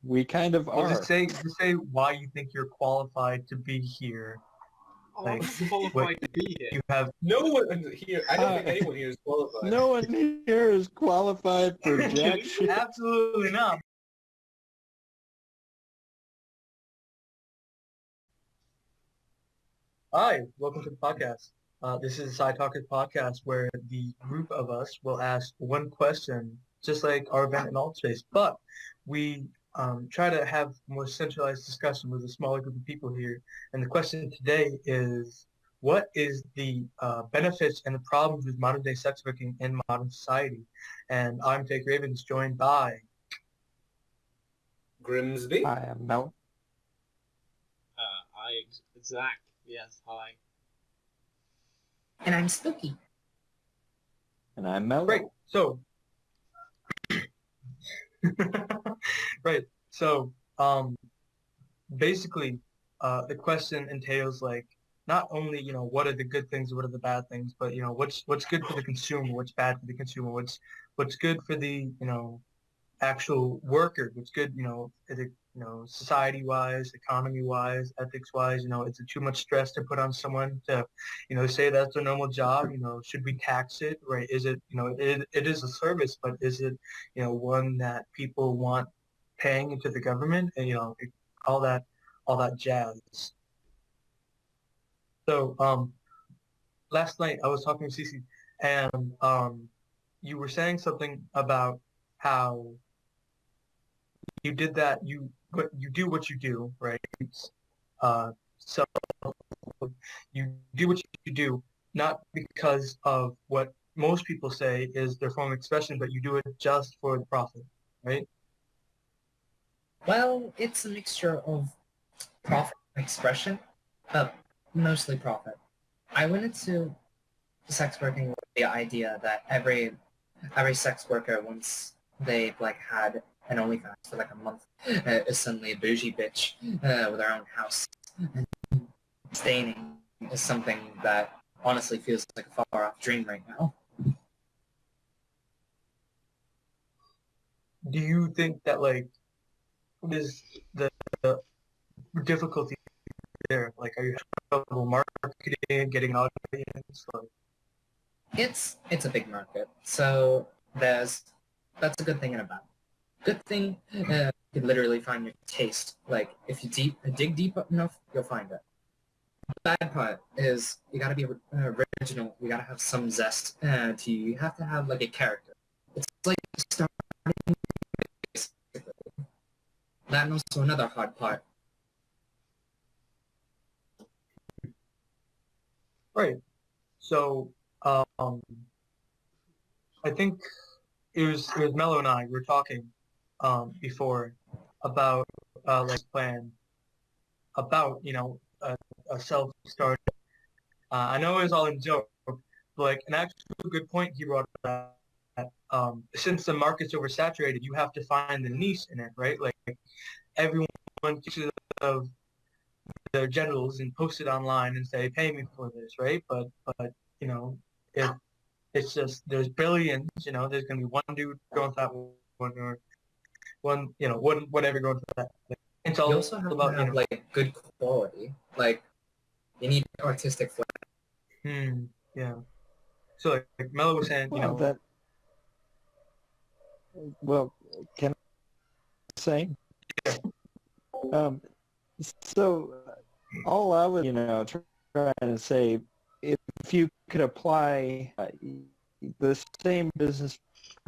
We kind of Well, are. just say why you think you're qualified to be here. Oh, I'm Like, not what qualified to be here. you have. No one here. I don't think Uh, anyone here is qualified. no one here is qualified for jack shit. Absolutely not. Hi, welcome to the podcast. This is a Side Talkers podcast where the group of us will ask one question, just like our event in Altspace, but we try to have more centralized discussion with a smaller group of people here. And the question today is, what is the benefits and the problems with modern day sex working in modern society? And I'm Jake Ravens, joined by Grimsby. I am Mel. Zach. Yes, hi. And I'm spooky. And I'm Mellow. Great. So, right. So, basically, the question entails like not only what are the good things, what are the bad things, but what's good for the consumer, what's bad for the consumer, what's good for the actual worker, what's good is it, society-wise, economy-wise, ethics-wise. Is it too much stress to put on someone to say that's their normal job? Should we tax it? Right? Is it it is a service, but is it one that people want paying into the government? And all that all that jazz. So last night I was talking to Cece, and you were saying something about how you did that. You do what you do, right? So you do what you do, not because of what most people say is their form of expression, but you do it just for the profit, right? Well, it's a mixture of profit and expression, but mostly profit. I went into sex working with the idea that every sex worker, once they've had an OnlyFans for a month, is suddenly a bougie bitch with her own house. And staining is something that honestly feels like a far off dream right now. Do you think that what is the difficulty there? Are you having trouble marketing, getting an audience? It's a big market, so that's a good thing and a bad. Good thing, you can literally find your taste. If you dig deep enough, you'll find it. The bad part is you gotta be original. You gotta have some zest to you. You have to have a character. It's like starting basically. That and also another hard part. Right. So I think it was Mello and I. We were talking before about plan about a self start. I know it was all in joke, but an actual good point he brought up that since the market's oversaturated, you have to find the niche in it, right? Everyone pictures of their genitals and post it online and say, "Pay me for this," right? But if it's just there's billions, there's gonna be one dude going for that one or one whatever going for that. It's You all also have about to have good quality. You need artistic flair. Yeah. So Mello was saying, Well, can I say? Yeah. So all I was, trying to say, if you could apply the same business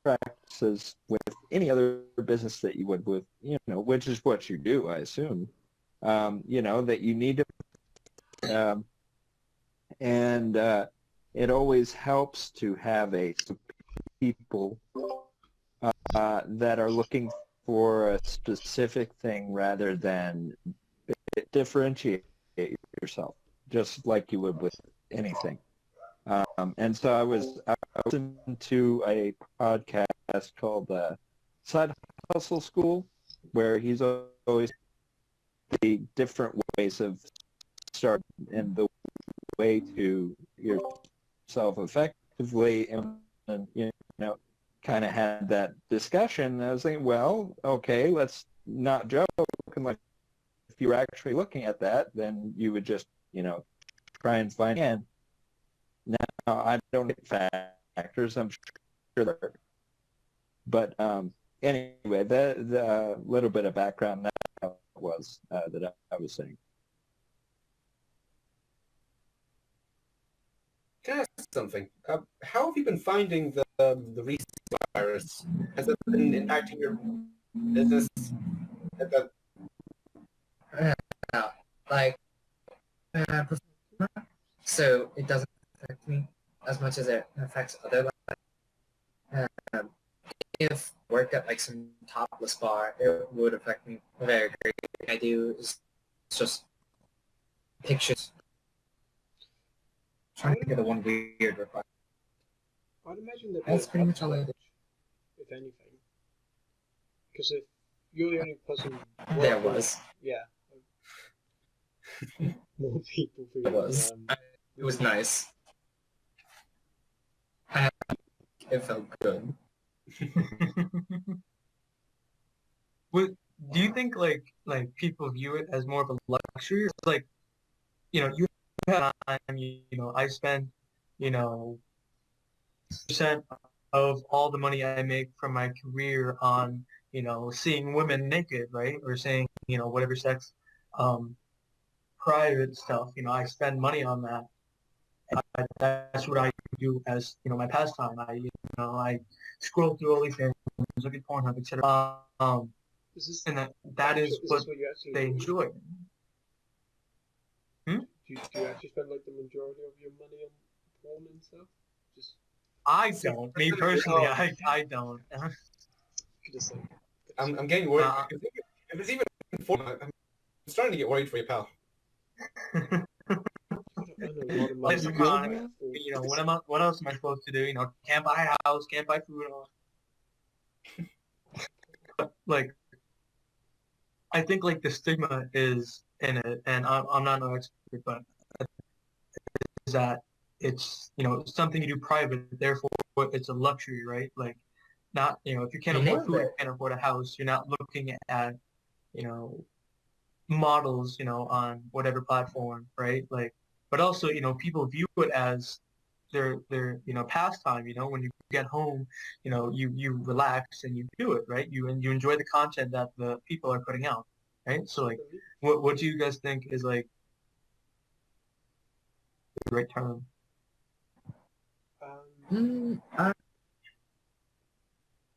practices with any other business that you would with, which is what you do, I assume, that you need to, and it always helps to have people that are looking for a specific thing rather than differentiate yourself, just like you would with anything. And so I was listening to a podcast called Side Hustle School, where he's always the different ways of starting and the way to yourself effectively and kind of had that discussion. I was thinking, well, okay, let's not joke. And like, if you were actually looking at that, then you would just, try and find in. Now, I don't get factors. I'm sure there are. But anyway, the little bit of background that was that I was saying. Can I ask something? How have you been finding the recent virus? Has it been impacting your business? Like, so it doesn't affect me as much as it affects other lives. If work at like some topless bar, it would affect me very greatly. I do is just pictures. Trying to think of the one weird reply. I'd imagine there'd be That's an pretty much all I upsurge, if anything. Because if you're the only person There working, was. yeah, more people It was. It was nice. It felt good. Do you think like people view it as more of a luxury? Like, you have time, I spend, percent of all the money I make from my career on, seeing women naked, right? Or seeing, whatever sex, private stuff. I spend money on that. That's what I do as, my pastime. I scroll through all these things, look at Pornhub, etc. And that is what you actually they do? enjoy. Do you actually spend like the majority of your money on porn and stuff? Just I don't. Me personally, Oh. I don't. just like I'm getting worried. If it's even I'm starting to get worried for you, pal. Like, what else am I supposed to do? Can't buy a house, can't buy food. Like, I think like the stigma is in it, and I'm not an expert, but is that it's something you do private, therefore it's a luxury, right? Like, not if you can't afford food, you can't afford a house, you're not looking at models on whatever platform, right? Like, but also people view it as their pastime. When you get home, you relax and you do it, right? You enjoy the content that the people are putting out, right? So like, what do you guys think is like the right term?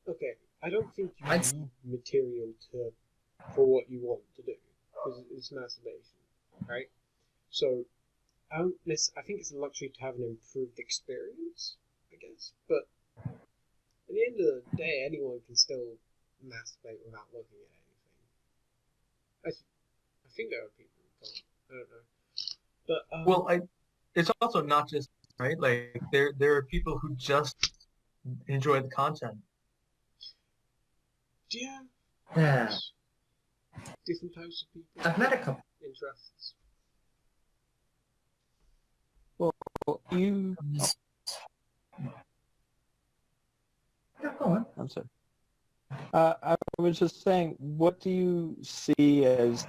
Okay, I don't think you need material for what you want to do, because it's masturbation, right? So I think it's a luxury to have an improved experience, I guess. But at the end of the day, anyone can still masturbate without looking at anything. I think there are people who can't. I don't know. But Well, it's also not just right. Like there are people who just enjoy the content. Yeah. Different types of people. I've met a couple. Interests. Well, you. Yeah, go on. I'm sorry. I was just saying, what do you see as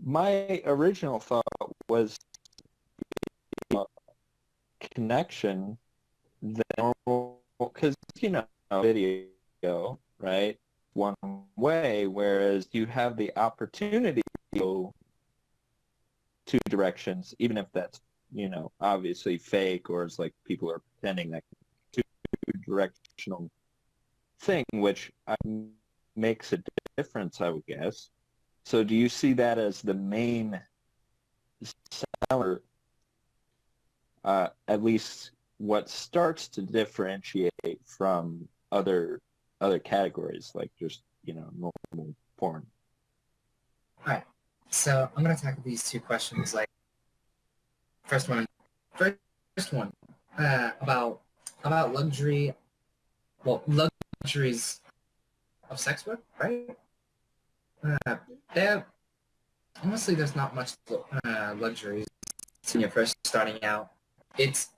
my original thought was connection, the normal, because video, right, one way, whereas you have the opportunity to go two directions, even if that's obviously fake, or it's like people are pretending that two-directional thing, which makes a difference, I would guess. So do you see that as the main seller, at least what starts to differentiate from other categories, like just normal porn? All right. So I'm gonna tackle these two questions. Like, first one about luxury. Well, luxuries of sex work, right? Honestly, there's not much luxuries when you're first starting out. It's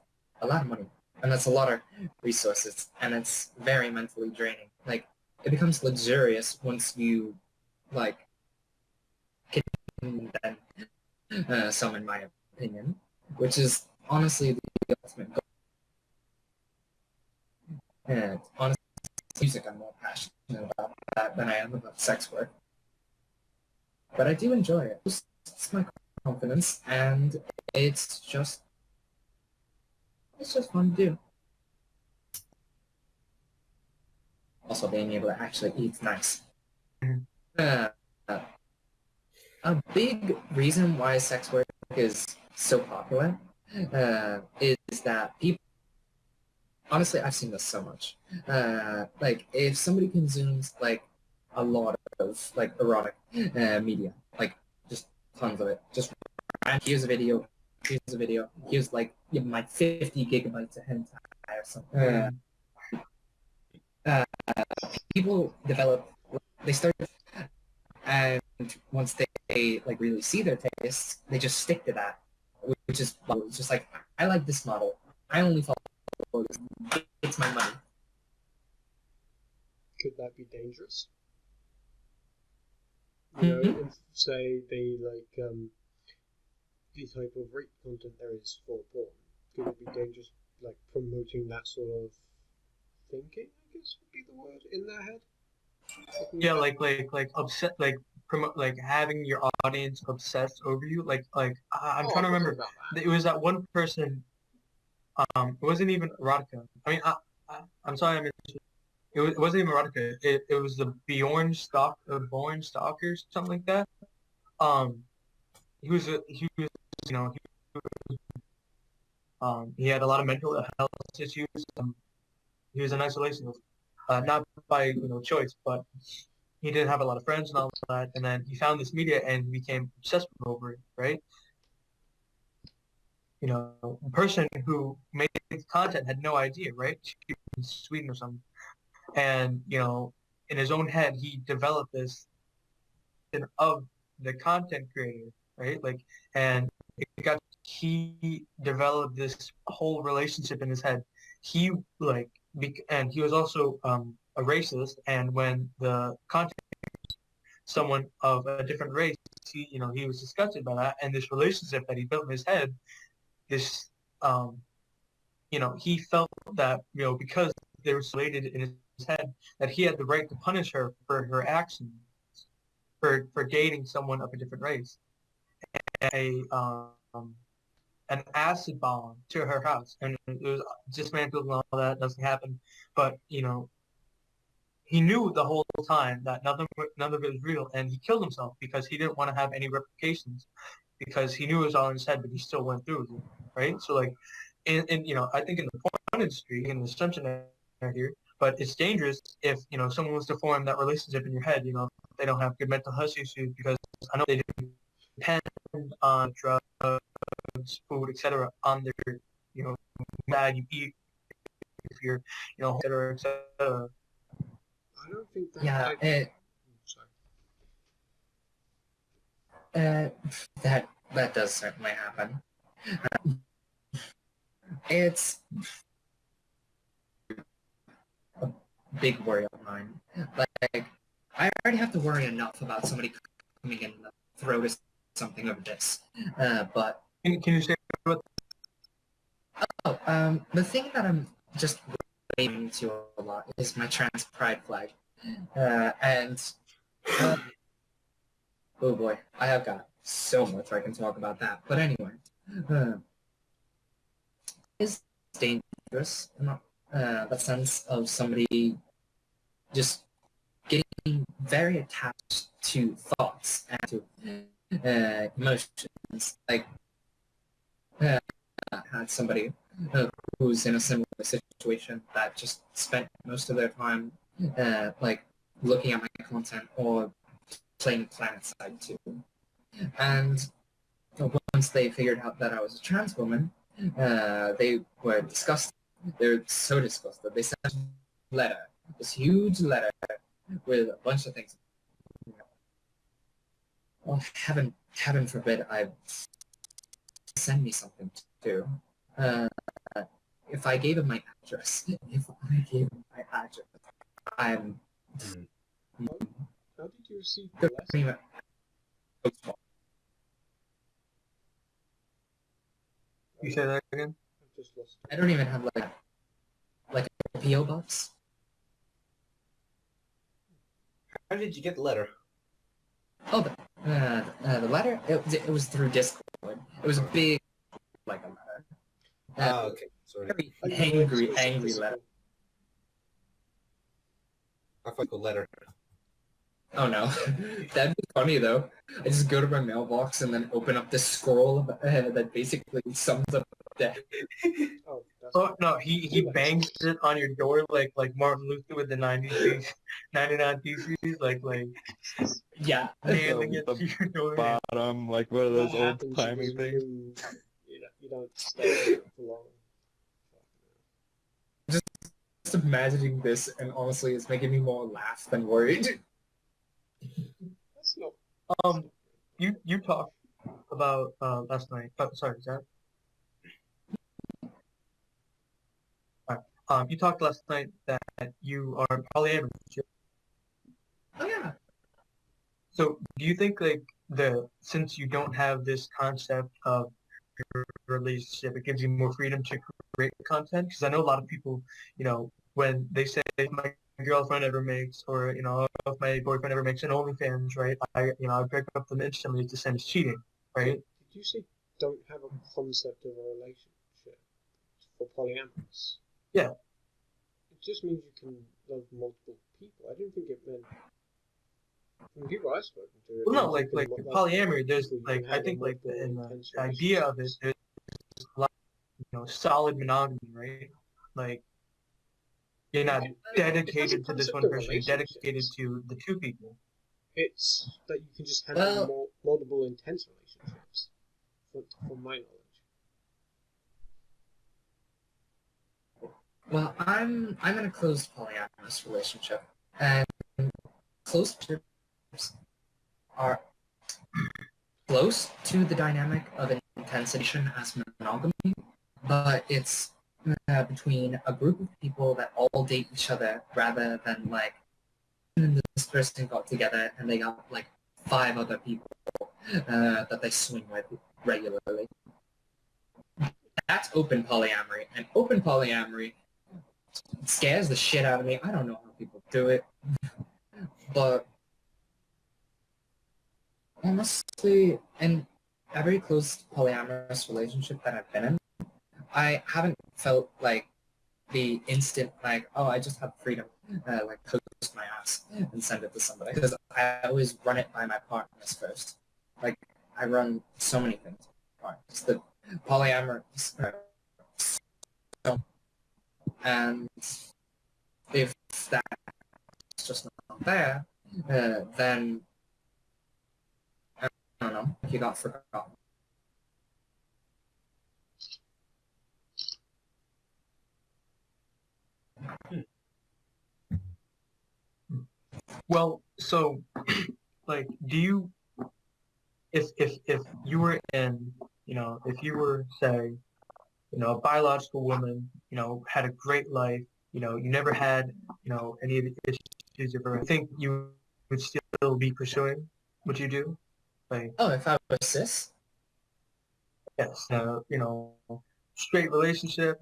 a lot of money. and that's a lot of resources, and it's very mentally draining. Like, it becomes luxurious once you, like, can then some, in my opinion, which is honestly the ultimate goal. And honestly, music, I'm more passionate about that than I am about sex work. But I do enjoy it. It's my confidence, and it's just fun to do. Also, being able to actually eat nice. Uh, a big reason why sex work is so popular is that people. Honestly, I've seen this so much. Like, if somebody consumes like a lot of like erotic media, like just tons of it, just and here's a video, here's like my 50 gigabytes of hentai or something. Uh, People develop, they start, and once they like really see their tastes, they just stick to that, which is it's just like, I like this model. I only follow this. It's my money. Could that be dangerous? You know, if say they like the type of rape content there is for porn, could it be dangerous, like promoting that sort of thinking? I guess would be the word in their head. Yeah, like upset, like promote, like having your audience obsessed over you. I'm trying to remember. It was that one person. It wasn't even erotica. I mean, I'm sorry, I mentioned it wasn't even erotica. It was the Bjorn Stalkers, something like that. Um, he was, you know, he had a lot of mental health issues. He was in isolation, not by choice, but he didn't have a lot of friends and all that. And then he found this media and he became obsessed over it, right? The person who made the content had no idea, right? She was in Sweden or something. And, in his own head, he developed this of the content creator, right? And he developed this whole relationship in his head. He and he was also a racist. And when the content, someone of a different race, he was disgusted by that. And this relationship that he built in his head, this, he felt that, because they were related in his head, that he had the right to punish her for her actions, for dating someone of a different race. A an acid bomb to her house, and it was just man and all that. Doesn't happen, but he knew the whole time that none of it was real, and he killed himself because he didn't want to have any repercussions, because he knew it was all in his head, but he still went through with it, right? So I think in the porn industry, in the assumption here, but it's dangerous if someone was to form that relationship in your head. They don't have good mental health issues, because I know they depend on drugs, food, etc., on their bad you eat, if you're etc., etc. I don't think that. Yeah, Sorry. that does certainly happen. It's a big worry of mine. Like, I already have to worry enough about somebody coming in and throw something over this. But Can you say what? the thing that I'm just waving to a lot is my trans pride flag. And oh boy, I have got so much I can talk about that. But anyway, it's dangerous in the sense of somebody just getting very attached to thoughts and to emotions. Like, had somebody who's in a similar situation that just spent most of their time like looking at my content or playing PlanetSide 2. And once they figured out that I was a trans woman, they were disgusted. They're so disgusted. They sent a letter, this huge letter with a bunch of things. Well, heaven forbid I send me something to do. if I gave him my address, I'm How did you receive the letter? You say that again? I've just lost it. I don't even have like a PO box. How did you get the letter? Oh, the letter? It was through Discord. It was a big, like a letter. Okay. Sorry. Very angry letter. I thought a letter. Oh no, that'd be funny though. I just go to my mailbox and then open up this scroll that basically sums up the. Oh, that's Oh no, he bangs it on your door like Martin Luther with the 99 theses, like Yeah. nailing it to your door. Bottom, like one of those What old happens timey if you things. move? You don't stay for long. Just imagining this, and honestly, it's making me more laugh than worried. That's not. You talked about last night. Oh, sorry, is that? You talked last night that you are polyamorous. Oh yeah. So do you think like since you don't have this concept of your relationship, it gives you more freedom to create content? Because I know a lot of people, when they say my girlfriend ever makes, or if my boyfriend ever makes an OnlyFans, right? I break up them instantly. It's the same as cheating, right? Did you say don't have a concept of a relationship for polyamorous? Yeah. It just means you can love multiple people. I didn't think it meant. From people I've spoken to. Well, no, like polyamory. There's like I think like in the idea of it, there's a lot, solid monogamy, right? Like you're not dedicated to this one person. You're dedicated to the two people. It's that you can just handle multiple intense relationships, from my knowledge. Well, I'm in a closed polyamorous relationship, and closed relationships are close to the dynamic of intensity as monogamy, but it's between a group of people that all date each other rather than like this person got together and they got like 5 other people that they swing with regularly. That's open polyamory, and open polyamory scares the shit out of me. I don't know how people do it, but honestly, in every close polyamorous relationship that I've been in, I haven't felt like the instant like, oh, I just have freedom, like post my ass and send it to somebody, because I always run it by my partners first. Like I run so many things by partners. The polyamorous, and if that's just not there, then I don't know. You got forgotten. Well, so like, do you, if you were in, if you were say, a biological woman, had a great life, you never had, any of the issues of her, I think you would still be pursuing what you do. Like, Oh, if I was cis? yes, straight relationship,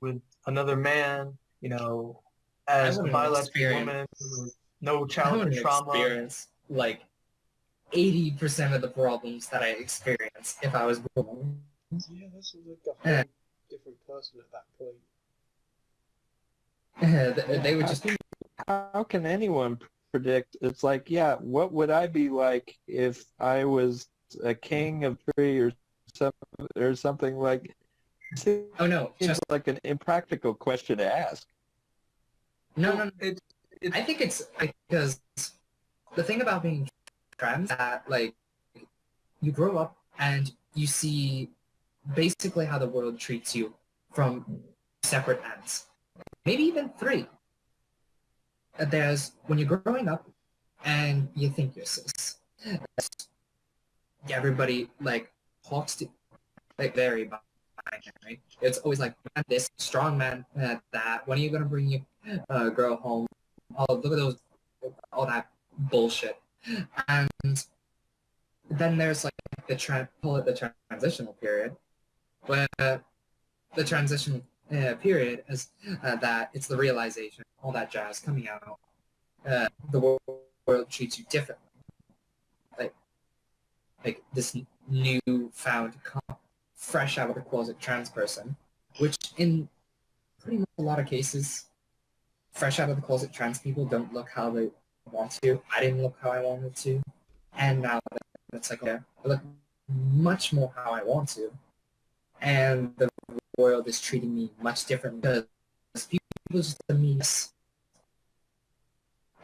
with another man, as a biological woman with no childhood trauma. Experience like 80% of the problems that I experienced if I was born. Yeah, that's like a whole different person at that point. They would just. How can anyone predict? It's like, yeah, what would I be like if I was a king of tree or something like? Oh no, Seems like an impractical question to ask. No. I think it's because the thing about being trans is that like you grow up and you see basically how the world treats you from separate ends, maybe even 3. There's when you're growing up and you think you're cis. Everybody like talks to like very binary. It's always like, man this, strong man that, when are you going to bring your girl home? Oh, look at those, all that bullshit. And then there's like call it the transitional period, where the transitional period is that it's the realization, all that jazz coming out, the world treats you differently. Like this new-found, fresh out of the closet trans person, which in pretty much a lot of cases, fresh out of the closet trans people don't look how they want to. I didn't look how I wanted to. And now it's like, okay, I look much more how I want to. And the world is treating me much differently because people just demean us.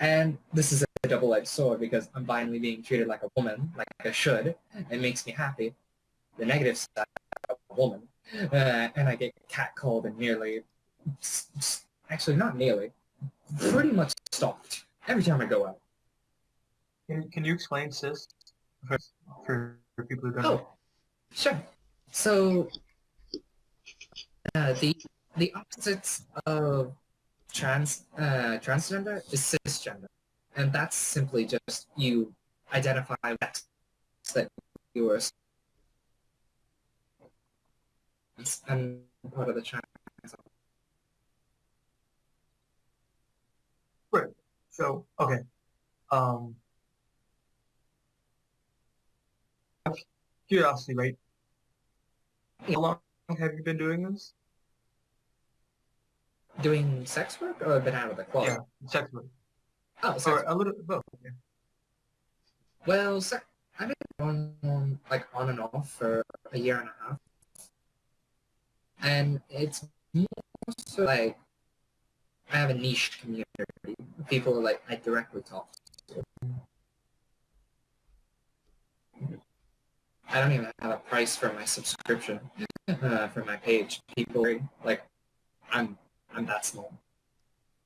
And this is a double-edged sword because I'm finally being treated like a woman, like I should. It makes me happy. The negative side of a woman. And I get catcalled and nearly, actually not nearly, pretty much stalked every time I go out. Can you explain cis for people who don't know? Oh, sure. So the opposites of transgender is cisgender, and that's simply just you identify with that you are and part of the trans. Right. So okay. Curiosity, right? How long have you been doing this? Doing sex work or been out of the closet? Yeah, sex work. Oh, sex Or work. a little both. Yeah. Well, I've been on and off for a year and a half, and it's more so like I have a niche community. People like I directly talk to. I don't even have a price for my subscription for my page. People like I'm that small.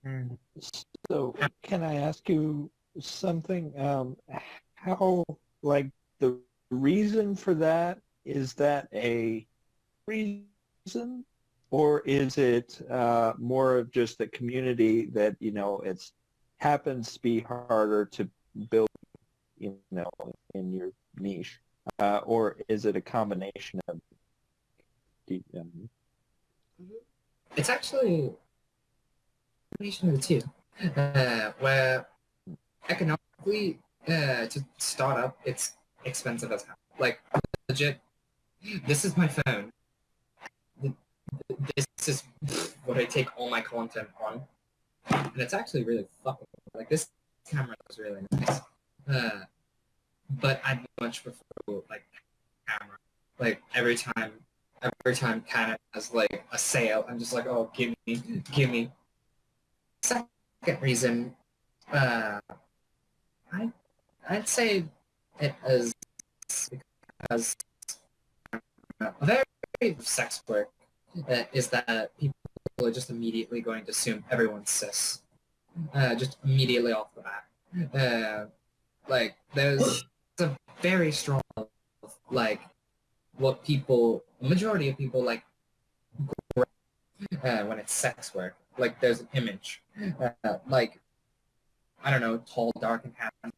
Mm. So can I ask you something? How, like, the reason for that, is that a reason, or is it more of just a community that, it's happens to be harder to build, in your niche? Or is it a combination of It's actually a combination of the two, where economically to start up, it's expensive as hell. Like legit, this is my phone. This is what I take all my content on, and it's actually really fucking like this camera is really nice. But I much prefer like camera. Like every time Canon has like a sale, I'm just like, oh, give me. Second reason, I'd say it is because very sex work is that people are just immediately going to assume everyone's cis, just immediately off the bat. Like there's a very strong like what majority of people like when it's sex work. Like there's an image, like I don't know, tall, dark, and handsome,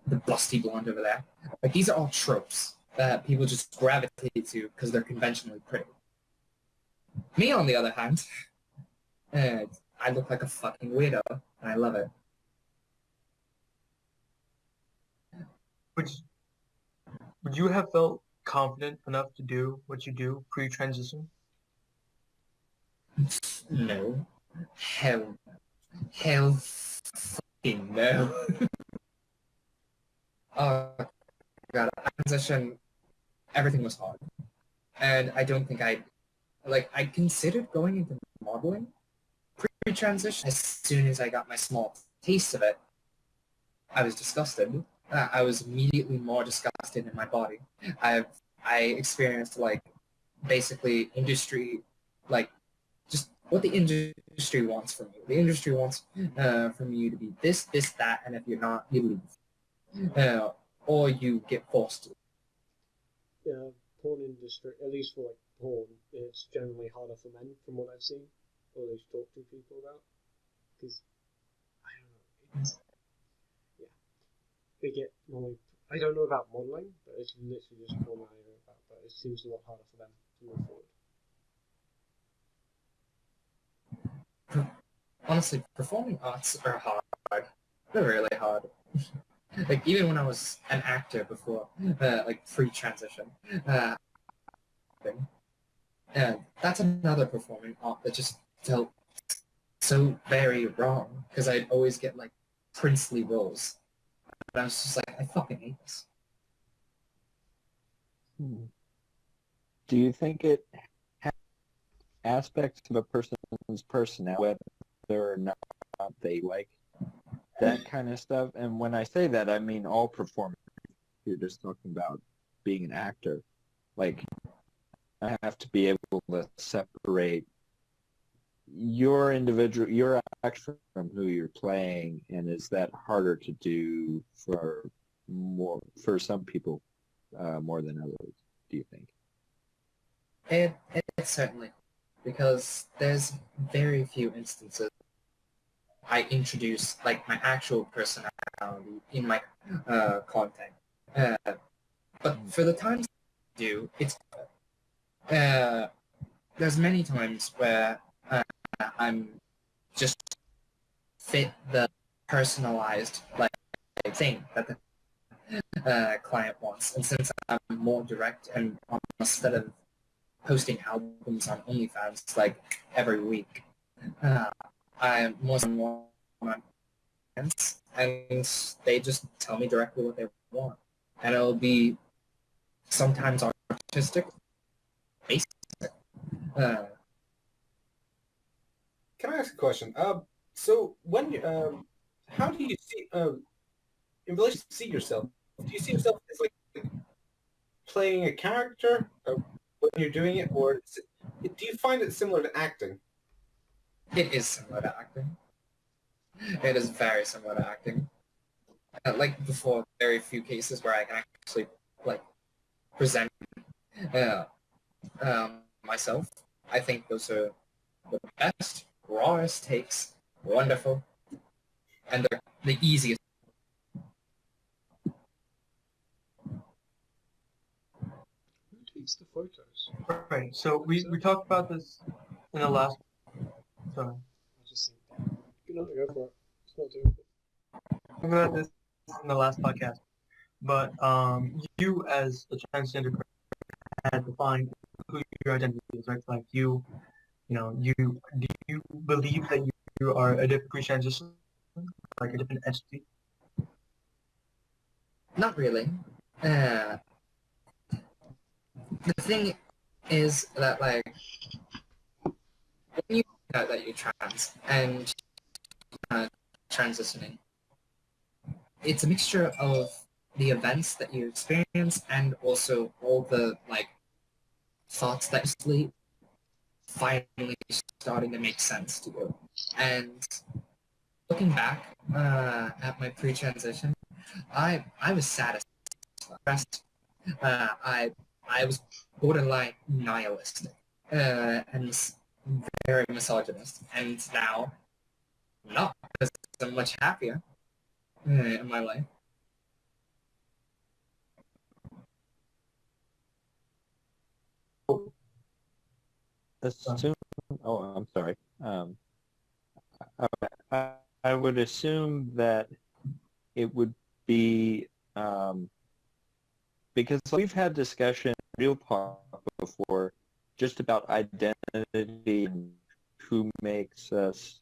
the busty blonde over there. Like these are all tropes that people just gravitate to because they're conventionally pretty. Me, on the other hand, I look like a fucking weirdo, and I love it. Would you have felt confident enough to do what you do pre-transition? No. Hell fucking no. Oh god, transition, everything was hard. And I don't think I considered going into modeling pre-transition. As soon as I got my small taste of it, I was disgusted. I was immediately more disgusted in my body. I experienced like basically industry, like just what the industry wants from you. The industry wants from you to be this, that, and if you're not, you leave, or you get forced to. Yeah. porn industry, at least for like porn, it's generally harder for men from what I've seen, or at least talked to people about, because I don't know, it's, yeah, they get normally. I don't know about modeling, but it's literally just porn I know about. But it seems a lot harder for them to move forward. Honestly, performing arts are hard. They're really hard. Like even when I was an actor before, like pre-transition, uh, that's another performing art that just felt so very wrong because I'd always get like princely roles. But I was just like, I fucking hate this. Do you think it has aspects of a person's personality, whether or not they like that kind of stuff? And when I say that, I mean all performers. You're just talking about being an actor. Like, I have to be able to separate your actor from who you're playing, and is that harder to do for some people more than others, do you think? It's certainly because there's very few instances I introduce like my actual personality in my content. But for the times I do, it's there's many times where I'm just fit the personalized like thing that the client wants, and since I'm more direct and instead of posting albums on OnlyFans like every week, I'm more on fans, and they just tell me directly what they want, and it'll be sometimes artistic, basic. Uh, Can I ask a question? So when how do you see in relation to see yourself? Do you see yourself as like playing a character when you're doing it, or do you find it similar to acting? it is similar to acting. It is very similar to acting. Like before, very few cases where I can actually like present uh, myself. I think those are the best, rawest takes, wonderful, and they're the easiest. Who takes the photos? Right. So we talked about this in the last. Sorry. I just think that. Good night, go for it. It's not doing it. Talked about this in the last podcast, but you as a transgender person had defined who your identity is, right? Like you know, do you believe that you are a different pre-transition, like a different entity? Not really. Uh, the thing is that like when you find out that you're trans and transitioning, it's a mixture of the events that you experience and also all the like thoughts that you sleep finally starting to make sense to you. And looking back at my pre-transition, I was satisfied. I was borderline nihilistic and very misogynist, and now not because I'm much happier in my life. Assume. Oh, I'm sorry. I, I would assume that it would be because we've had discussion real talk before just about identity and who makes us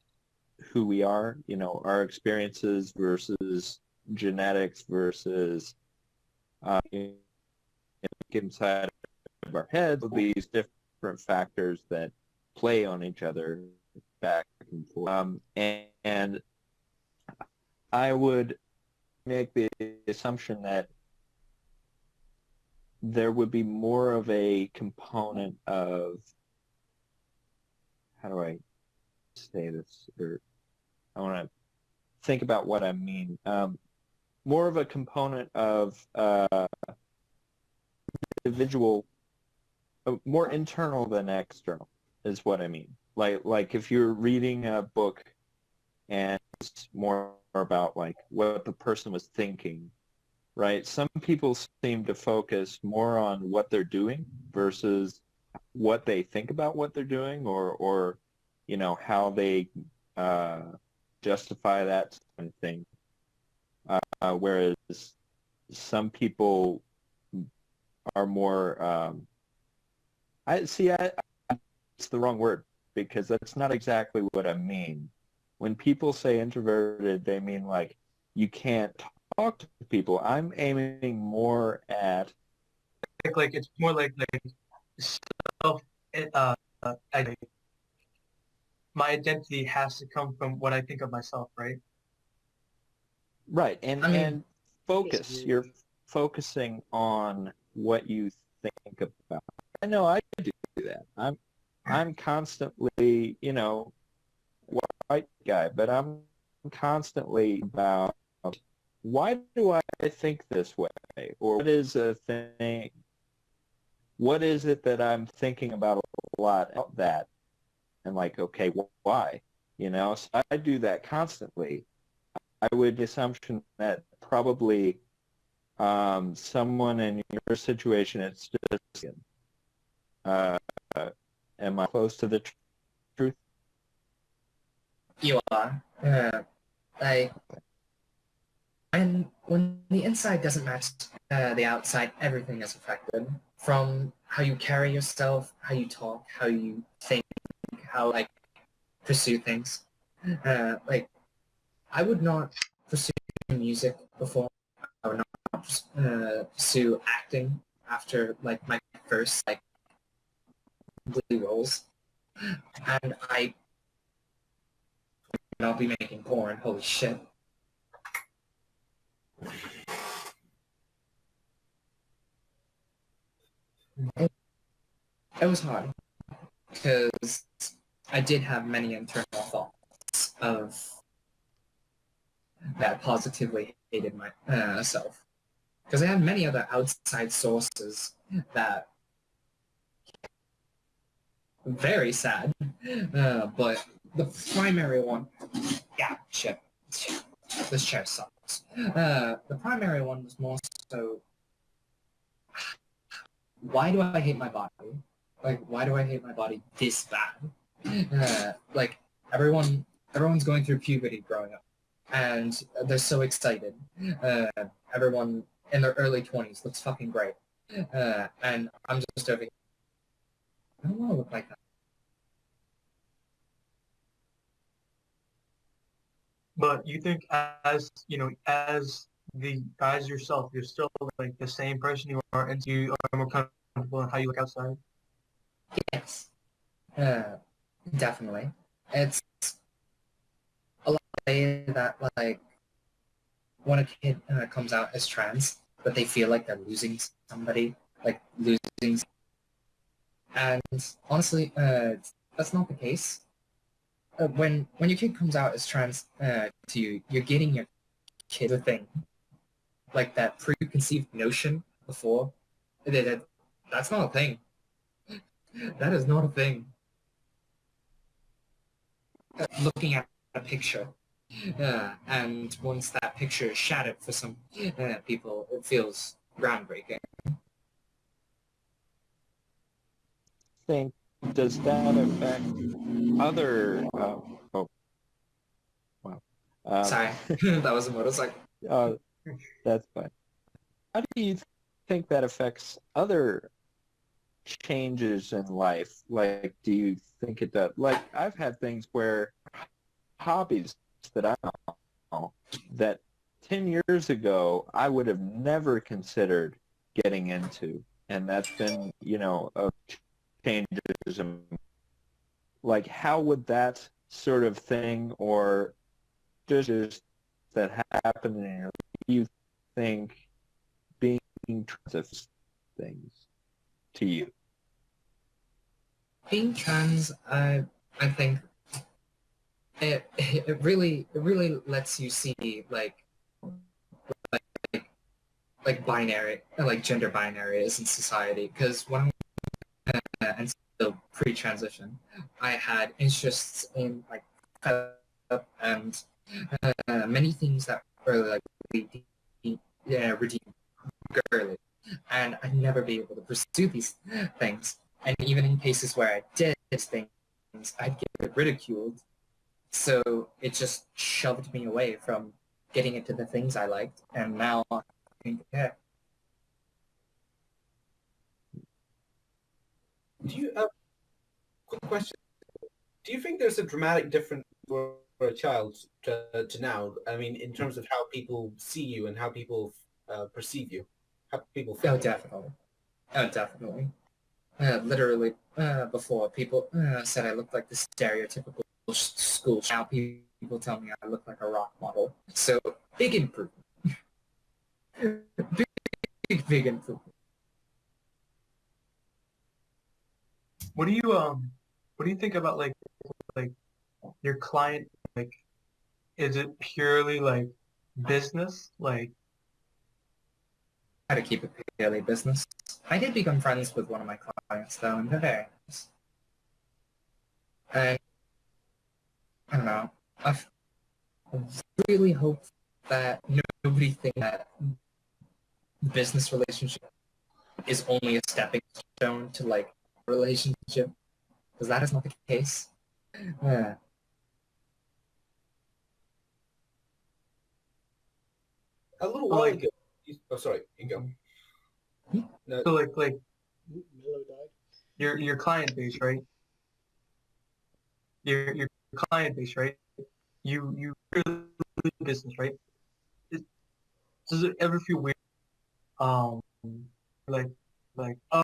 who we are, our experiences versus genetics versus inside of our heads, these different factors that play on each other back and forth. And I would make the assumption that there would be more of a component of, how do I say this, or I want to think about what I mean. More of a component of individual more internal than external is what I mean. Like if you're reading a book and it's more about like what the person was thinking, right? Some people seem to focus more on what they're doing versus what they think about what they're doing, or how they justify that kind of thing. Whereas some people are more I see. It's the wrong word because that's not exactly what I mean. When people say introverted, they mean like you can't talk to people. I'm aiming more at Like it's more like self. Uh, I, my identity has to come from what I think of myself, right? right and I mean, and focus. Disagree You're with focusing on what you think about. I know I do that. I'm constantly, white guy, but I'm constantly about why do I think this way? Or what is a thing? What is it that I'm thinking about a lot about that? And like, okay, why? So I do that constantly. I would assumption that probably someone in your situation, it's just, uh, am I close to the truth? you are. Like, and when the inside doesn't match the outside, everything is affected. From how you carry yourself, how you talk, how you think, how like pursue things. Like I would not pursue music before. I would not pursue acting after like my first like Glee roles, and I would not be making porn. Holy shit! It was hard because I did have many internal thoughts of that positively hated myself because I had many other outside sources that very sad, but the primary one, yeah, shit, this chair sucks. The primary one was more so, why do I hate my body? Like, why do I hate my body this bad? Like, everyone's going through puberty growing up, and they're so excited. Uh, Everyone in their early 20s looks fucking great. And I'm just over here, I don't want to look like that. But you think as yourself, you're still like the same person you are, and you are more comfortable in how you look outside. Yes, uh, definitely. It's a lot of say that, like, when a kid comes out as trans, that they feel like they're losing somebody, like losing. And honestly, that's not the case. When your kid comes out as trans to you, you're getting your kid a thing, like that preconceived notion before. That's not a thing. That is not a thing. Looking at a picture, and once that picture is shattered for some people, it feels groundbreaking. Think does that affect other? Oh, wow. Sorry, that was a motorcycle. uh, that's fine. How do you think that affects other changes in life? Like, do you think it does? Like, I've had things where hobbies that I know that 10 years ago I would have never considered getting into, and that's been, a changes. Like, how would that sort of thing, or just that happen in your life, you think being trans things to you? Being trans, I think it really lets you see like binary, like gender binaries in society. Because when pre-transition. I had interests in like and many things that were like redeemed girly, and I'd never be able to pursue these things. And even in cases where I did things, I'd get ridiculed. So it just shoved me away from getting into the things I liked, and now I think, yeah. Do you quick question? Do you think there's a dramatic difference for a child to now? I mean, in terms of how people see you and how people perceive you, how people feel. Oh, definitely. Oh, definitely. Literally, before people said I looked like the stereotypical school. Now people tell me I look like a rock model. So big improvement. big improvement. What do you think about like your client? Like, is it purely like business? Like, How to keep it purely business. I did become friends with one of my clients though, and they're very nice. And I don't know. I really hope that nobody think that the business relationship is only a stepping stone to like a relationship, because that is not the case. Uh, A little so while like, ago. Oh, sorry. You go. No, so like Mellow died. your client base, right? Your client base, right? You purely business, right? It, does it ever feel weird? Um, like oh,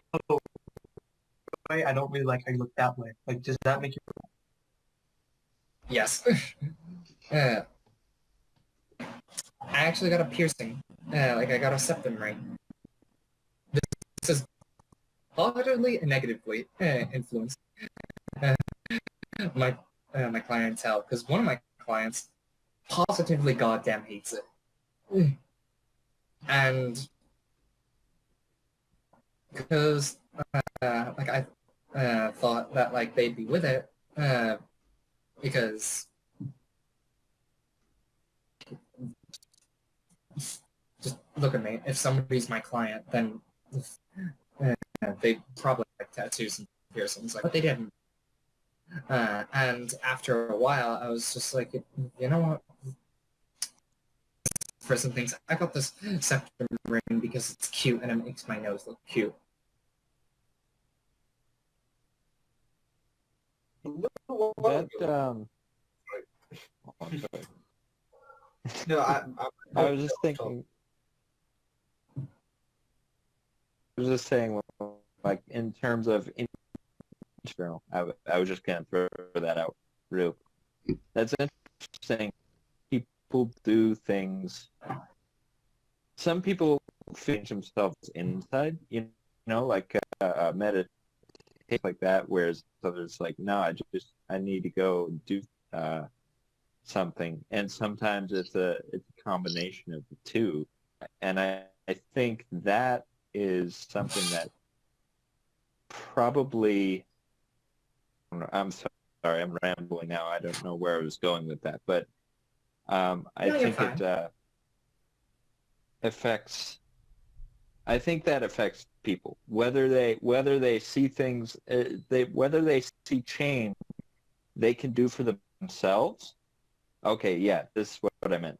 I don't really like how you look that way. Like, does that make you? yes. uh, I actually got a piercing. Like I got a septum ring. This is positively and negatively influenced uh, my my clientele, because one of my clients positively goddamn hates it, and because like I thought that like they'd be with it because just look at me. If somebody's my client, then uh, they probably like tattoos and piercings, like, but they didn't. And after a while, I was just like, you know what? For some things, I got this septum ring because it's cute and it makes my nose look cute. a little while That ago. oh, I'm sorry. No, I was just thinking. I was just saying, like in terms of internal, I was just gonna throw that out real. That's interesting. People do things. Some people change themselves inside, you know, like meditate like that. Whereas others like, no, I need to go do uh, something. And sometimes it's a combination of the two. And I think that is something that probably I'm sorry, I'm rambling now. I don't know where I was going with that, but I No, you're think fine. it affects. I think that affects people whether they see things whether they see change they can do for themselves. Okay, yeah, this is what I meant.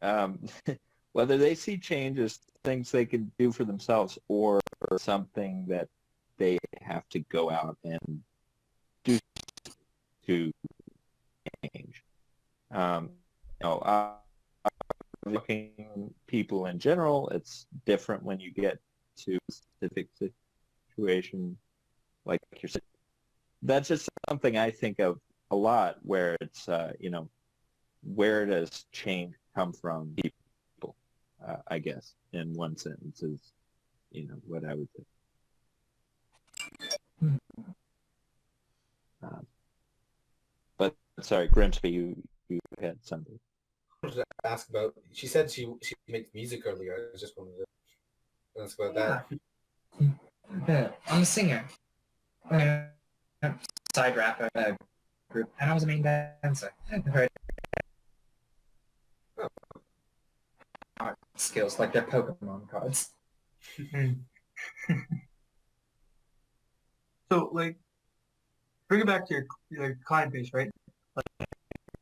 Whether they see change as things they can do for themselves or something that they have to go out and do to change. You know, looking people in general, it's different when you get to a specific situation like you're. That's just something I think of a lot, where it's you know, where does change come from people? I guess in one sentence is you know what I would say. Um, but sorry, Grimsby, you had something. wanted to ask about. She said she makes music earlier. I just wanted to ask about Yeah. that. I'm a singer. Uh, side rapper group, and I was a main dancer. Her art skills, like their Pokemon cards. So, like, bring it back to your client base, right? Like,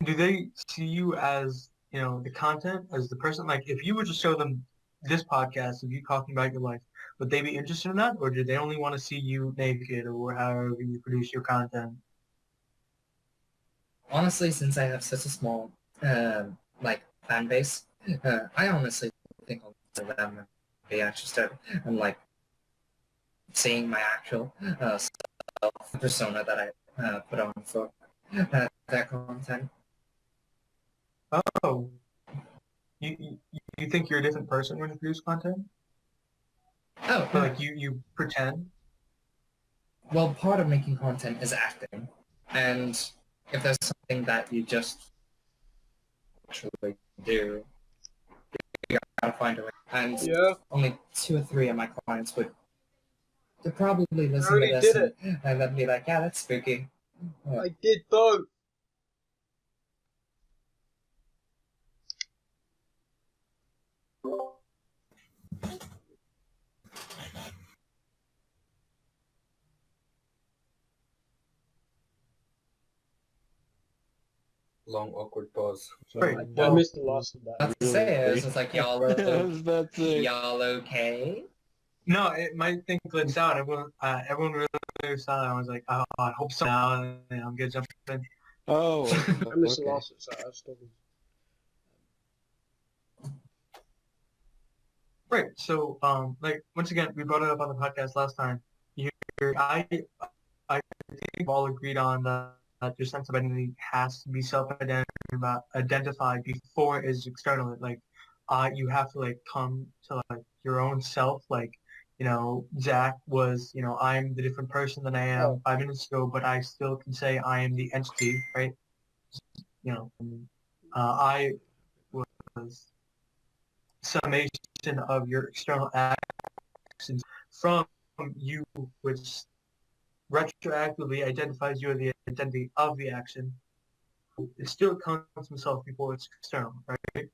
do they see you as, the content, as the person? Like, if you were to show them this podcast of you talking about your life, would they be interested in that? Or do they only want to see you naked or however you produce your content? Honestly, since I have such a small, fan base, I honestly think a lot of them would be interested in, like, seeing my actual self persona that I put on for that content. Oh, you think you're a different person when you produce content? Oh, Or like you pretend? well, part of making content is acting, and if there's something that you just actually do, you gotta find a way. And Yeah, only 2 or 3 of my clients would probably I listen to already this did it. and then be like, yeah, that's spooky. I did both. Long awkward pause. Right. I Well, missed the last of that. That's to say, it's just like, I was about to say, y'all okay? no, my thing glitched out. Everyone really saw it. I was like, oh, I hope so now. And I'm gonna jump in. oh, I missed the okay. last of it, so I was talking. Right. So, like once again, we brought it up on the podcast last time. I think we've all agreed on that your sense of identity has to be self-identified before it is external. Like, you have to like come to like your own self. Like, Zach was, I'm the different person than I am Oh, 5 minutes ago, but I still can say I am the entity, right? I was summation of your external actions from you, which retroactively identifies you as the identity of the action. It still comes from self before it's external, right?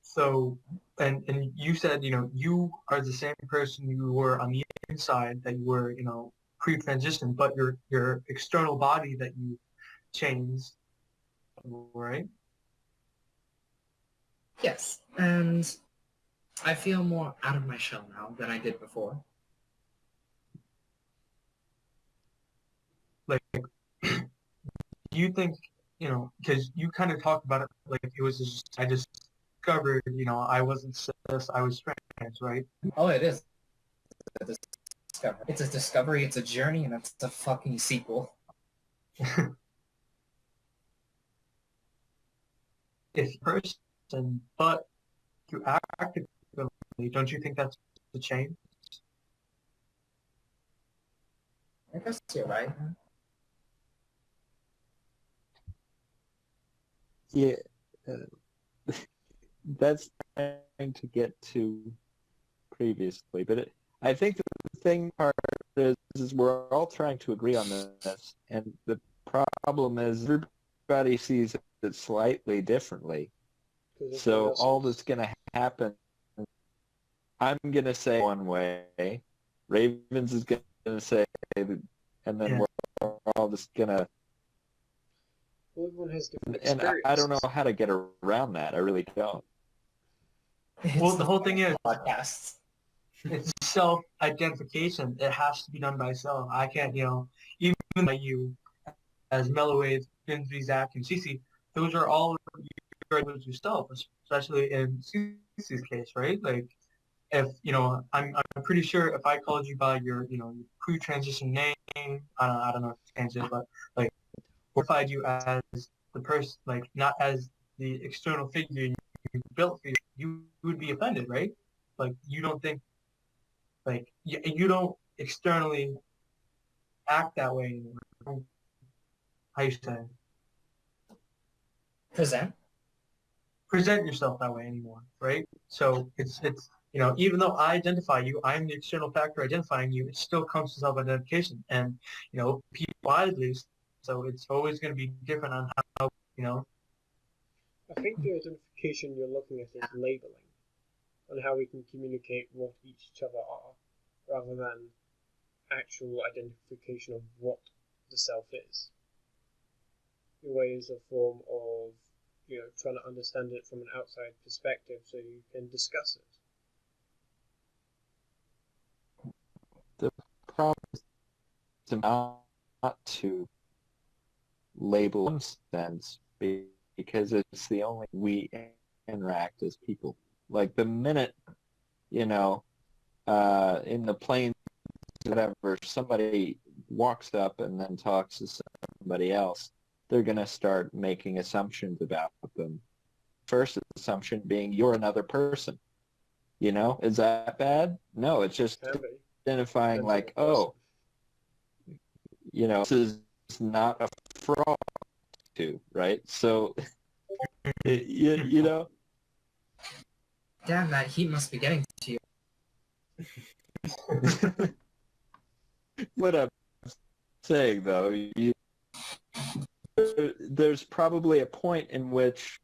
So, and you said, you are the same person you were on the inside that you were, pre-transition, but your external body that you changed, right? Yes, and I feel more out of my shell now than I did before. Like, you think, because you kind of talked about it like it was just, I discovered, I wasn't cis, I was trans, right? Oh, it is a discovery. It's a discovery, it's a journey, and it's a fucking sequel. If person, but you act differently, don't you think that's a change? I guess you're right. Yeah, that's trying to get to previously, but I think the thing part is we're all trying to agree on this, and the problem is everybody sees it slightly differently. 'cause everyone So else all is. that's going to happen, I'm going to say one way, Ravens is going to say, and then Yeah. we're all just going to, Well, everyone has different and experiences. I don't know how to get around that. I really don't. Well, the whole thing is, podcasts. it's self-identification. It has to be done by self. I can't, even by you, as Mellowade, Finsby, Zach, and Cece, those are all with yourself, especially in Cece's case, right? Like, if, I'm pretty sure if I called you by your, pre-transition name, I don't know if it's transition, but like, verified you as the person, like, not as the external figure you built for you would be offended, right? Like, you don't think, like, you don't externally act that way anymore. How you say? Present? Present yourself that way anymore, right? So even though I identify you, I'm the external factor identifying you, it still comes to self-identification. And, people widely, so it's always going to be different on how, I think the identification you're looking at is labeling, and how we can communicate what each other are, rather than actual identification of what the self is. In a way, is a form of, trying to understand it from an outside perspective so you can discuss it. The problem is not to label in sense because it's the only we interact as people. Like the minute, in the planes, whatever, somebody walks up and then talks to somebody else, they're going to start making assumptions about them. First assumption being you're another person. Is that bad? No, it's just identifying like, oh, this is not a fraud too, right? So, Damn, that heat must be getting to you. What I'm saying, though, there's probably a point in which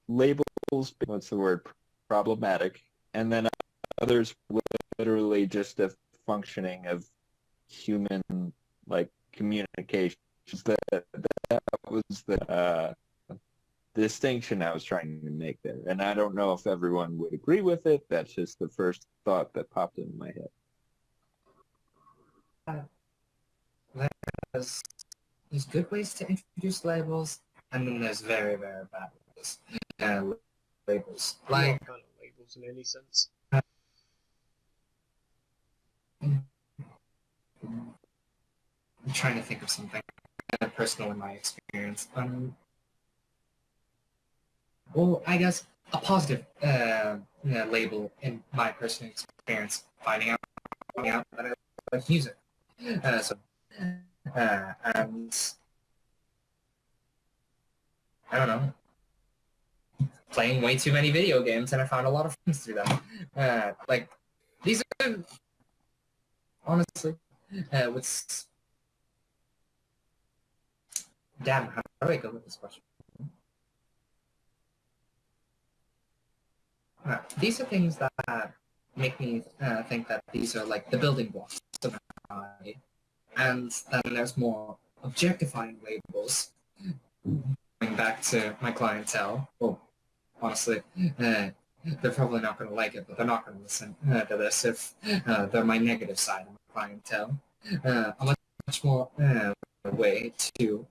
labels, what's the word, problematic, and then others literally just a functioning of human, like, communication. That was the distinction I was trying to make there. And I don't know if everyone would agree with it. That's just the first thought that popped into my head. There's good ways to introduce labels, and then there's very, very bad ways. Labels. Like, what kind of labels in any sense? I'm trying to think of something personal in my experience. Well, I guess a positive label in my personal experience, finding out that I like music. And I don't know, playing way too many video games, and I found a lot of friends through that. Like, these are, honestly, what's... Damn, how do I go with this question? These are things that make me think that these are like the building blocks of personality. And then there's more objectifying labels. Going back to my clientele, well, honestly, they're probably not going to like it, but they're not going to listen to this if they're my negative side of my clientele. A much more way to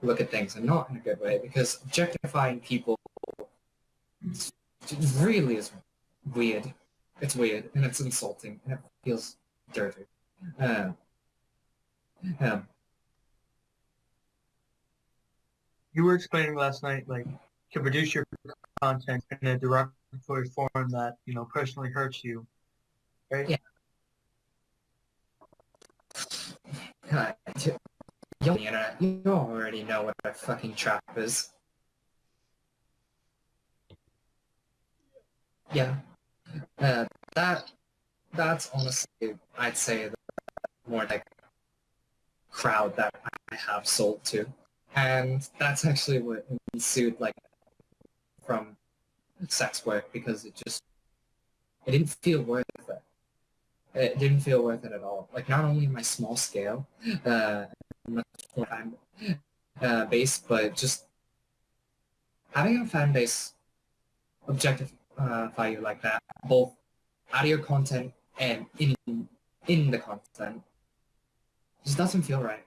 look at things, and not in a good way, because objectifying people really is weird. It's weird, and it's insulting, and it feels dirty. You were explaining last night, like, to produce your content in a derogatory form that, personally hurts you, right? Yeah. You on the internet, you already know what a fucking trap is. Yeah. That's honestly, I'd say, the more like crowd that I have sold to. And that's actually what ensued, like, from sex work, because it didn't feel worth it. It didn't feel worth it at all. Like, not only my small scale, much more fan base, but just having a fan base objectify you like that, both out of your content and in the content, just doesn't feel right.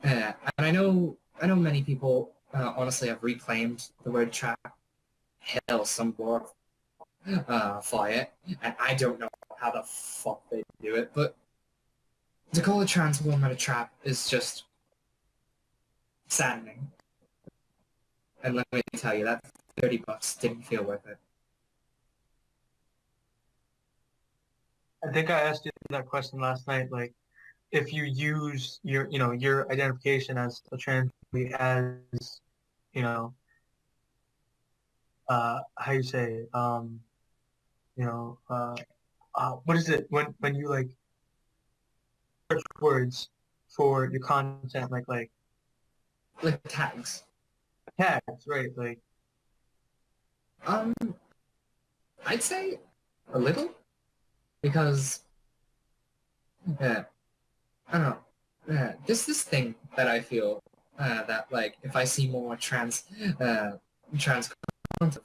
And I know many people honestly have reclaimed the word trap. Hell, some glorify it, and I don't know how the fuck they do it, but to call a trans woman a trap is just saddening. And let me tell you, that $30 didn't feel worth it. I think I asked you that question last night, like, if you use your identification as a trans as, how you say, what is it when you like search words for your content, like tags. tags, right? Like, Um, I'd say a little because I don't know. There's this thing that I feel that like if I see more trans content of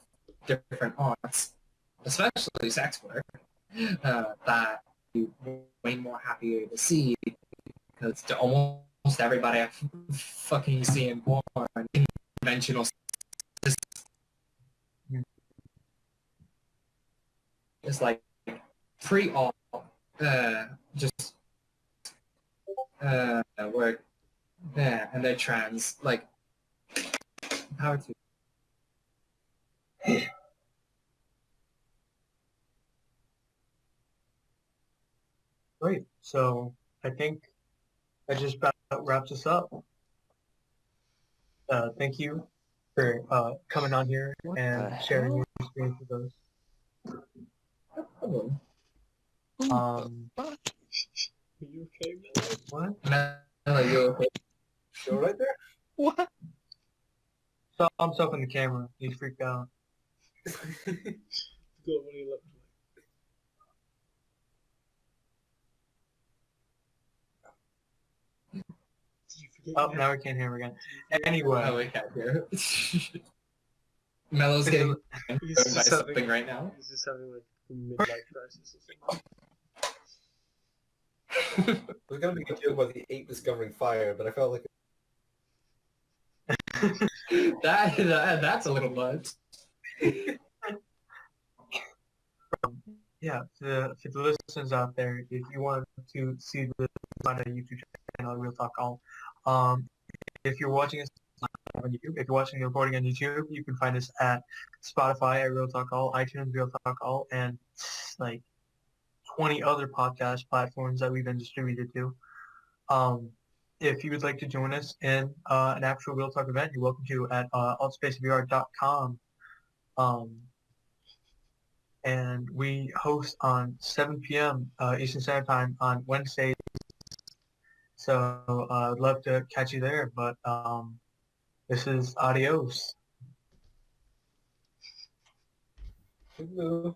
different arts, especially sex work, that I'm way more happy to see because to almost everybody I fucking see in porn, conventional is like pre-op, just work, and they're trans, like power to. great. So I think that just about wraps us up. Thank you for coming on here What and the sharing hell? your experience with us. No problem. Fuck. Are you okay, Mello? What? No, you okay? Still right there? What? Saw himself in the camera. He's freaked out. Forgot what he looked like. Did you forget? Oh, now we can't hear him again. Anyway, Oh, we can't hear. Mello's getting He's burned by just something right now. He's just having like a midlife crisis or something. I was gonna make a joke about the ape discovering fire, but I felt like That's a little much. yeah, for the listeners out there, if you want to see the on our YouTube channel, Real Talk All, if you're watching us on YouTube, if you're watching the recording on YouTube, you can find us at Spotify at Real Talk All, iTunes Real Talk All, and like 20 other podcast platforms that we've been distributed to. If you would like to join us in an actual Real Talk event, you're welcome to at altspaceofvr.com. And we host on 7 p.m. Eastern Standard Time on Wednesdays. So I'd love to catch you there. But this is adios. Hello.